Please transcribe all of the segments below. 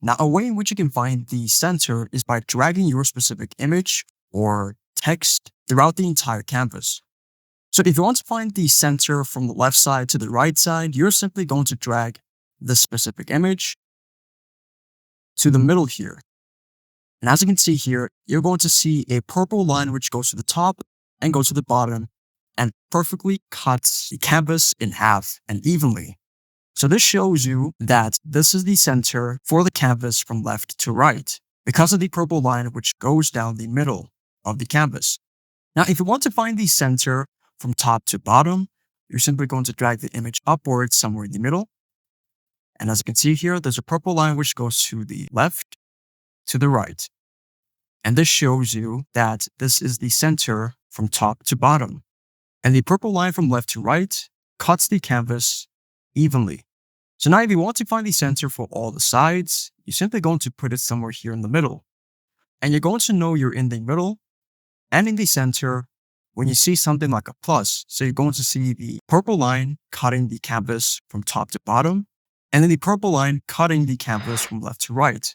Now, a way in which you can find the center is by dragging your specific image or text throughout the entire canvas. So if you want to find the center from the left side to the right side, you're simply going to drag the specific image to the middle here. And as you can see here, you're going to see a purple line which goes to the top and goes to the bottom and perfectly cuts the canvas in half and evenly. So this shows you that this is the center for the canvas from left to right because of the purple line which goes down the middle of the canvas. Now, if you want to find the center from top to bottom, you're simply going to drag the image upwards somewhere in the middle. And as you can see here, there's a purple line which goes to the left to the right. And this shows you that this is the center from top to bottom. And the purple line from left to right cuts the canvas evenly. So now if you want to find the center for all the sides, you're simply going to put it somewhere here in the middle. And you're going to know you're in the middle and in the center when you see something like a plus. So you're going to see the purple line cutting the canvas from top to bottom, and then the purple line cutting the canvas from left to right.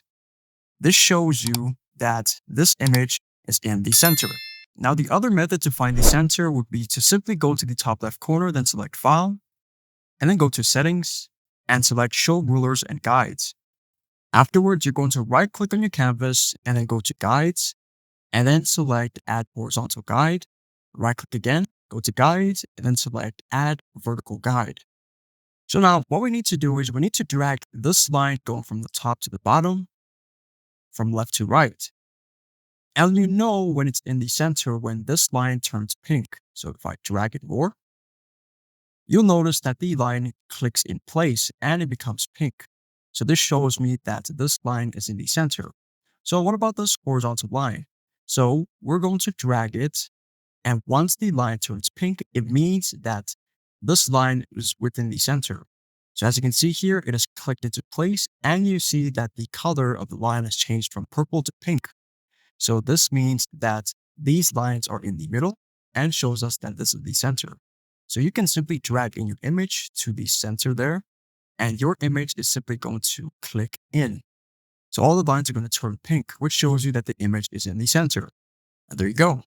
This shows you that this image is in the center. Now, the other method to find the center would be to simply go to the top left corner, then select File, and then go to Settings, and select Show Rulers and Guides. Afterwards, you're going to right-click on your canvas, and then go to Guides, and then select Add Horizontal Guide. Right-click again, go to Guides, and then select Add Vertical Guide. So now, what we need to do is we need to drag this line going from the top to the bottom, from left to right. And you know when it's in the center when this line turns pink. So if I drag it more, you'll notice that the line clicks in place and it becomes pink. So this shows me that this line is in the center. So what about this horizontal line? So we're going to drag it, and once the line turns pink, it means that this line is within the center. So as you can see here, it is clicked into place, and you see that the color of the line has changed from purple to pink. So this means that these lines are in the middle and shows us that this is the center. So you can simply drag in your image to the center there, and your image is simply going to click in. So all the lines are going to turn pink, which shows you that the image is in the center. And there you go.